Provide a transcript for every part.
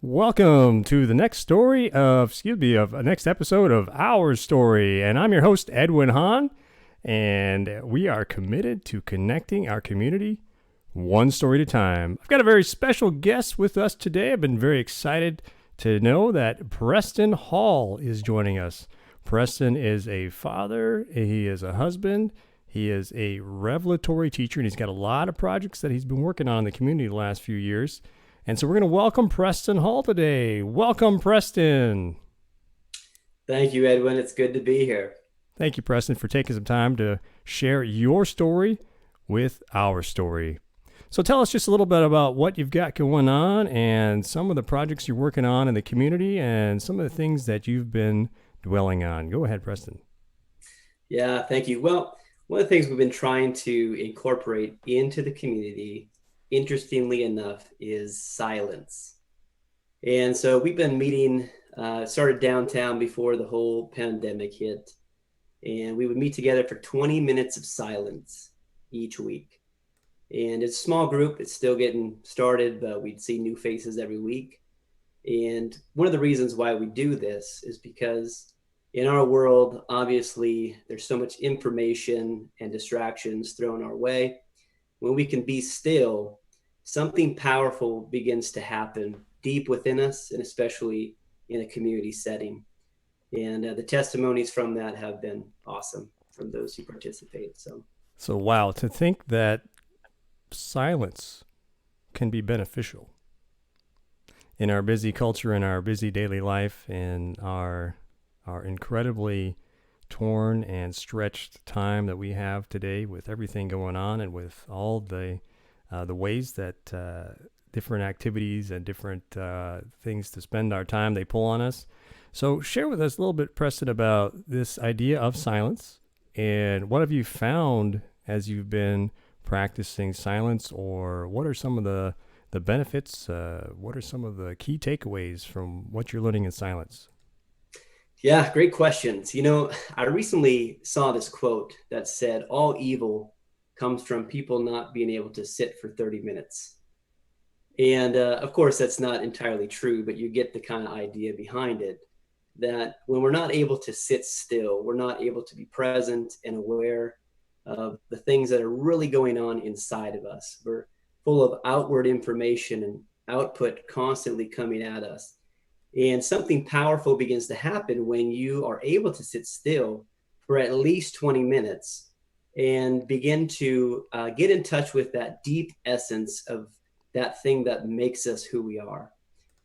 Welcome to the next story of a next episode of Our Story. And I'm your host, Edwin Hahn. And we are committed to connecting our community one story at a time. I've got a very special guest with us today. I've been very excited to know that Preston Hall is joining us. Preston is a father, he is a husband, he is a revelatory teacher, and he's got a lot of projects that he's been working on in the community the last few years. And so we're going to welcome Preston Hall today. Welcome, Preston. Thank you, Edwin. It's good to be here. Thank you, Preston, for taking some time to share your story with our story. So tell us just a little bit about what you've got going on and some of the projects you're working on in the community and some of the things that you've been dwelling on. Go ahead, Preston. Yeah, thank you. Well, one of the things we've been trying to incorporate into the community, interestingly enough, is silence. And so we've been meeting, started downtown before the whole pandemic hit, and we would meet together for 20 minutes of silence each week. And it's a small group, it's still getting started, but we'd see new faces every week. And one of the reasons why we do this is because in our world, obviously, there's so much information and distractions thrown our way. When we can be still, something powerful begins to happen deep within us, and especially in a community setting. And the testimonies from that have been awesome from those who participate. So, wow, to think that silence can be beneficial in our busy culture, in our busy daily life, in our incredibly torn and stretched time that we have today with everything going on and with all the ways that different activities and different things to spend our time they pull on us. So share with us a little bit, Preston, about this idea of silence and what have you found as you've been practicing silence, or what are some of the benefits? What are some of the key takeaways from what you're learning in silence? Yeah, great questions. I recently saw this quote that said, all evil comes from people not being able to sit for 30 minutes. And of course, that's not entirely true, but you get the kind of idea behind it, that when we're not able to sit still, we're not able to be present and aware of the things that are really going on inside of us. We're full of outward information and output constantly coming at us. And something powerful begins to happen when you are able to sit still for at least 20 minutes and begin to get in touch with that deep essence of that thing that makes us who we are.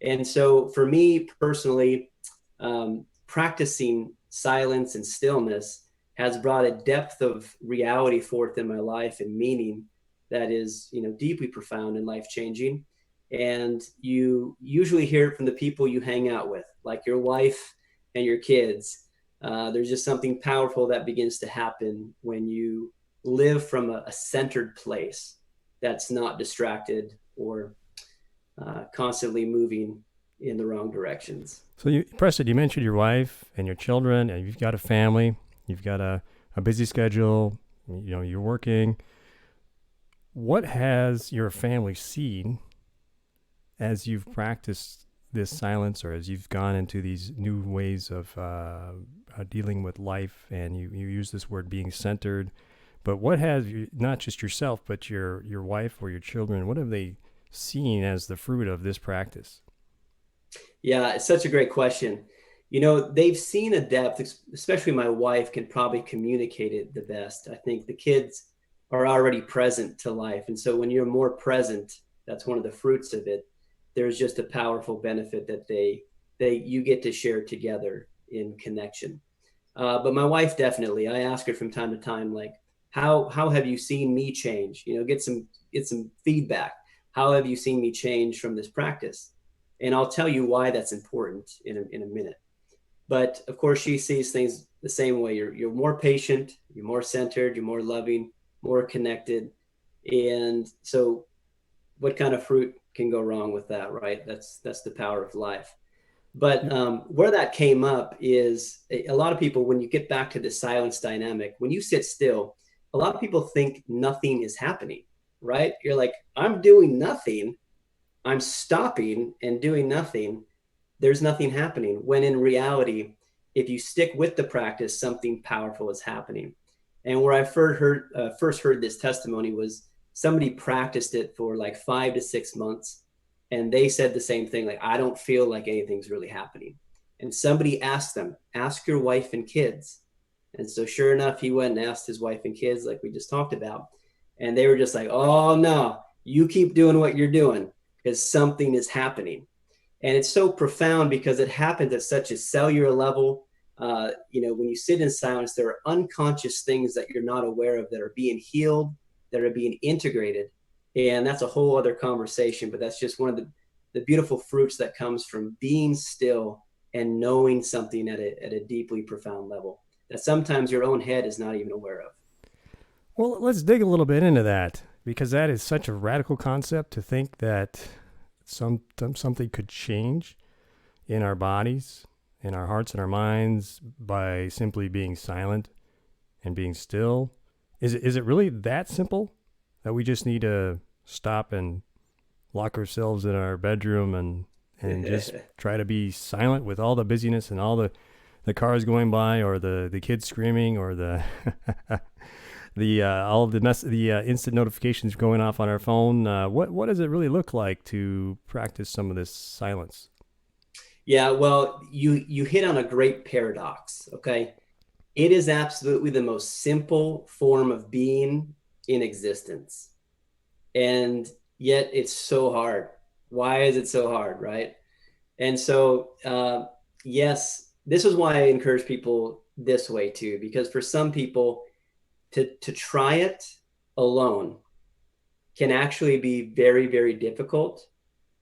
And so for me personally, practicing silence and stillness has brought a depth of reality forth in my life and meaning that is, deeply profound and life-changing. And you usually hear it from the people you hang out with, like your wife and your kids. There's just something powerful that begins to happen when you live from a centered place that's not distracted or constantly moving in the wrong directions. So, Preston, you mentioned your wife and your children, and you've got a family, you've got a busy schedule, you're working. What has your family seen as you've practiced this silence, or as you've gone into these new ways of dealing with life, and you use this word being centered, but what has you, not just yourself, but your wife or your children, what have they seen as the fruit of this practice? Yeah, it's such a great question. They've seen a depth, especially my wife can probably communicate it the best. I think the kids are already present to life. And so when you're more present, that's one of the fruits of it. There's just a powerful benefit that you get to share together in connection. But my wife, definitely, I ask her from time to time, like, how have you seen me change? Get some feedback. How have you seen me change from this practice? And I'll tell you why that's important in a minute. But of course, she sees things the same way. You're more patient, you're more centered, you're more loving, more connected. And so what kind of fruit can go wrong with that, right? That's the power of life. But where that came up is a lot of people, when you get back to the silence dynamic, when you sit still, a lot of people think nothing is happening, right? You're like, I'm doing nothing. I'm stopping and doing nothing, there's nothing happening. When in reality, if you stick with the practice, something powerful is happening. And where I first heard this testimony was somebody practiced it for like 5 to 6 months, and they said the same thing, like, I don't feel like anything's really happening. And somebody asked them, ask your wife and kids. And so sure enough, he went and asked his wife and kids, like we just talked about. And they were just like, oh no, you keep doing what you're doing because something is happening. And it's so profound because it happens at such a cellular level. When you sit in silence, there are unconscious things that you're not aware of that are being healed, that are being integrated. And that's a whole other conversation, but that's just one of the beautiful fruits that comes from being still and knowing something at a deeply profound level that sometimes your own head is not even aware of. Well, let's dig a little bit into that because that is such a radical concept to think that something could change in our bodies, in our hearts and our minds by simply being silent and being still. Is it really that simple that we just need to stop and lock ourselves in our bedroom and just try to be silent with all the busyness and all the cars going by or the kids screaming or the the all of the instant notifications going off on our phone. What does it really look like to practice some of this silence? Yeah, well, you hit on a great paradox, okay? It is absolutely the most simple form of being in existence. And yet it's so hard. Why is it so hard, right? And so, yes, this is why I encourage people this way too, because for some people, to try it alone can actually be very, very difficult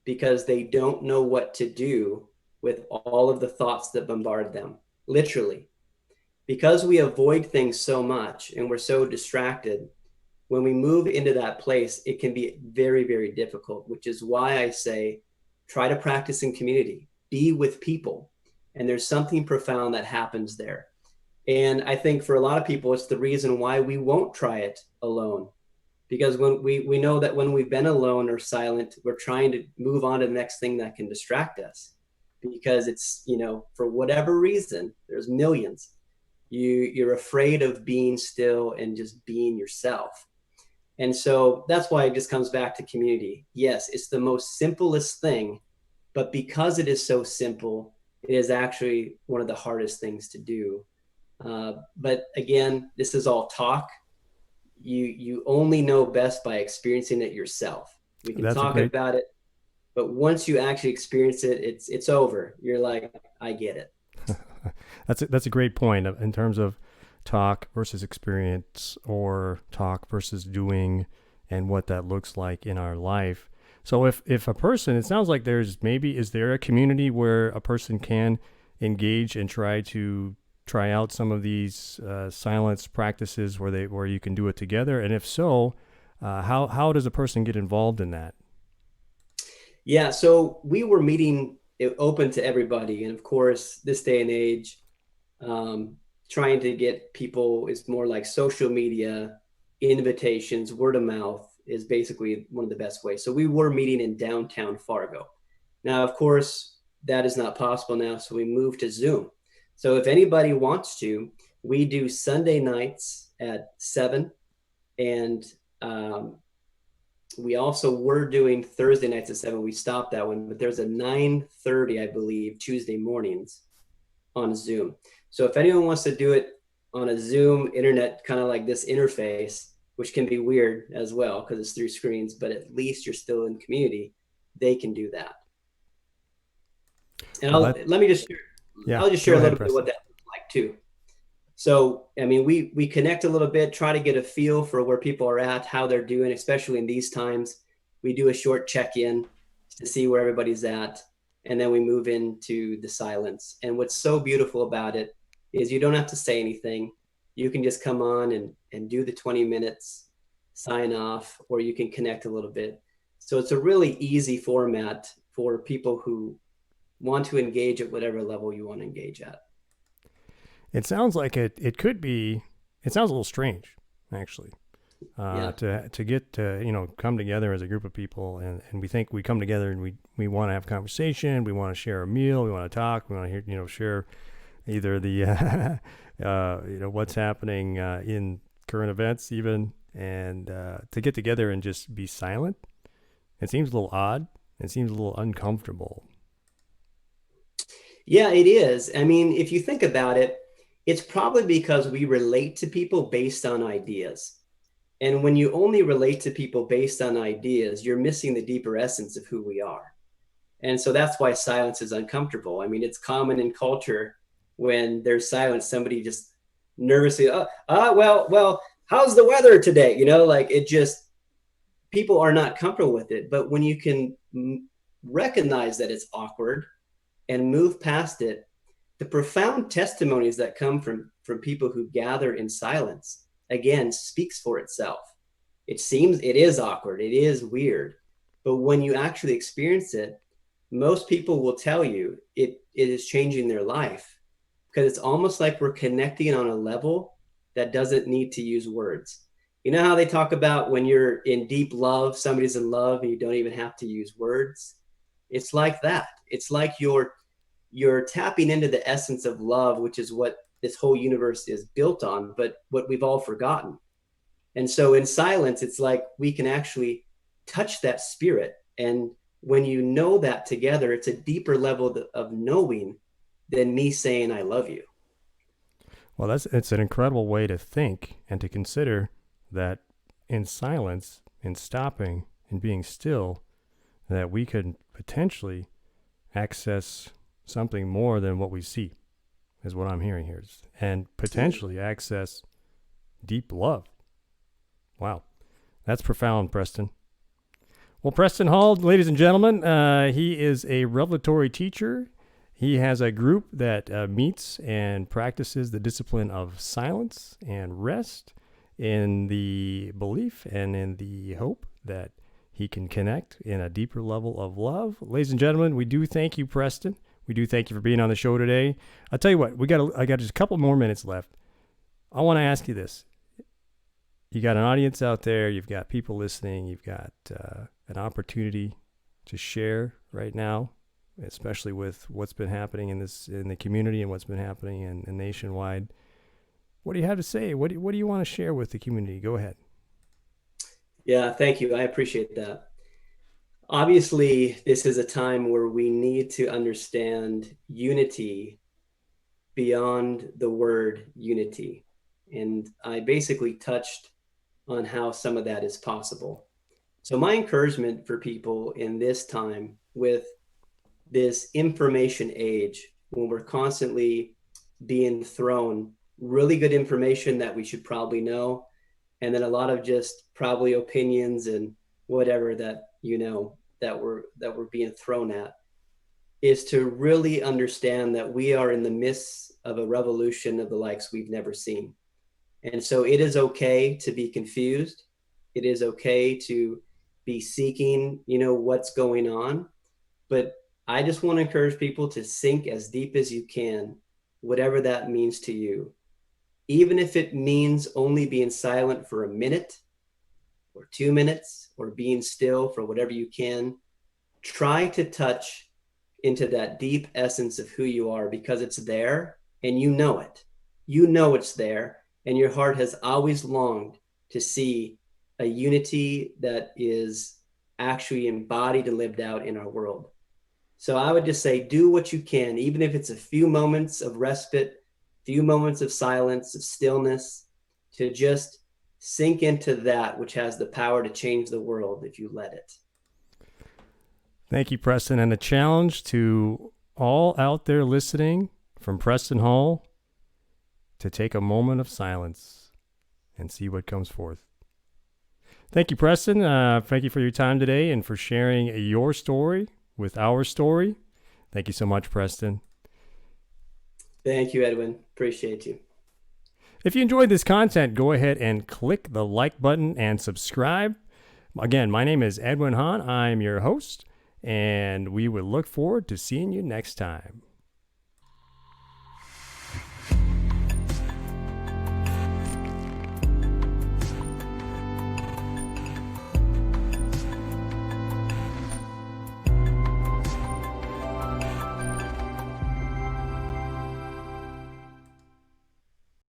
because they don't know what to do with all of the thoughts that bombard them, literally. Because we avoid things so much and we're so distracted, when we move into that place, it can be very, very difficult, which is why I say try to practice in community, be with people. And there's something profound that happens there. And I think for a lot of people, it's the reason why we won't try it alone. Because when we know that when we've been alone or silent, we're trying to move on to the next thing that can distract us. Because it's, for whatever reason, there's millions. You're afraid of being still and just being yourself. And so that's why it just comes back to community. Yes, it's the most simplest thing, but because it is so simple, it is actually one of the hardest things to do. But again, this is all talk. You only know best by experiencing it yourself. We can That's a talk great about it, but once you actually experience it, it's over. You're like, I get it. that's a great point in terms of talk versus experience or talk versus doing and what that looks like in our life. So if a person, it sounds like is there a community where a person can engage and try out some of these silence practices where you can do it together? And if so, how does a person get involved in that? Yeah, so we were meeting it open to everybody. And of course, this day and age, um, trying to get people is more like social media, invitations, word of mouth is basically one of the best ways. So we were meeting in downtown Fargo. Now, of course, that is not possible now. So we moved to Zoom. So if anybody wants to, we do Sunday nights at 7. And we also were doing Thursday nights at 7. We stopped that one, but there's a 9:30, I believe, Tuesday mornings on Zoom. So if anyone wants to do it on a Zoom internet, kind of like this interface, which can be weird as well because it's through screens, but at least you're still in community, they can do that. And Well, that let me just yeah, I'll just share go a ahead, little bit of Preston. what that looks like too. So, I mean, we connect a little bit, try to get a feel for where people are at, how they're doing, especially in these times. We do a short check-in to see where everybody's at, and then we move into the silence. And what's so beautiful about it is you don't have to say anything. You can just come on and do the 20 minutes, sign off, or you can connect a little bit. So it's a really easy format for people who want to engage at whatever level you want to engage at. It sounds like it could be. It sounds a little strange, actually. Yeah. to get to come together as a group of people, and we think we come together and we want to have conversation, we want to share a meal, we want to talk, we want to hear share either the what's happening in current events even, and to get together and just be silent. It seems a little odd. It seems a little uncomfortable. Yeah, it is. I mean, if you think about it, it's probably because we relate to people based on ideas. And when you only relate to people based on ideas, you're missing the deeper essence of who we are. And so that's why silence is uncomfortable. I mean, it's common in culture when there's silence, somebody just nervously, well, how's the weather today? Like it just, people are not comfortable with it. But when you can recognize that it's awkward and move past it, the profound testimonies that come from people who gather in silence, again, speaks for itself. It is awkward, it is weird, but when you actually experience it, most people will tell you it is changing their life, because it's almost like we're connecting on a level that doesn't need to use words. You know how they talk about when you're in deep love, somebody's in love and you don't even have to use words? It's like that. It's like you're tapping into the essence of love, which is what this whole universe is built on, but what we've all forgotten. And so in silence, it's like we can actually touch that spirit. And when you know that together, it's a deeper level of knowing than me saying, I love you. Well, it's an incredible way to think and to consider that in silence, in stopping and being still, that we could potentially access something more than what we see, is what I'm hearing here, and potentially access deep love. Wow, that's profound, Preston. Well, Preston Hall, ladies and gentlemen, he is a revelatory teacher. He has a group that meets and practices the discipline of silence and rest in the belief and in the hope that he can connect in a deeper level of love. Ladies and gentlemen, we do thank you, Preston. We do thank you for being on the show today. I'll tell you what, I got just a couple more minutes left. I want to ask you this. You got an audience out there. You've got people listening. You've got an opportunity to share right now, especially with what's been happening in the community and what's been happening in nationwide. What do you have to say? What do you want to share with the community? Go ahead. Yeah, thank you. I appreciate that. Obviously, this is a time where we need to understand unity beyond the word unity. And I basically touched on how some of that is possible. So, my encouragement for people in this time with this information age, when we're constantly being thrown really good information that we should probably know, and then a lot of just probably opinions and whatever that that we're being thrown at, is to really understand that we are in the midst of a revolution of the likes we've never seen. And so it is okay to be confused. It is okay to be seeking, what's going on. But I just want to encourage people to sink as deep as you can, whatever that means to you. Even if it means only being silent for a minute or 2 minutes, or being still for whatever you can, try to touch into that deep essence of who you are, because it's there and you know it. You know it's there, and your heart has always longed to see a unity that is actually embodied and lived out in our world. So I would just say, do what you can, even if it's a few moments of respite, few moments of silence, of stillness, to just sink into that which has the power to change the world if you let it. Thank you, Preston. And a challenge to all out there listening from Preston Hall to take a moment of silence and see what comes forth. Thank you, Preston. Thank you for your time today and for sharing your story with our story. Thank you so much, Preston. Thank you, Edwin. Appreciate you. If you enjoyed this content, go ahead and click the like button and subscribe. Again, my name is Edwin Hahn. I'm your host, and we would look forward to seeing you next time.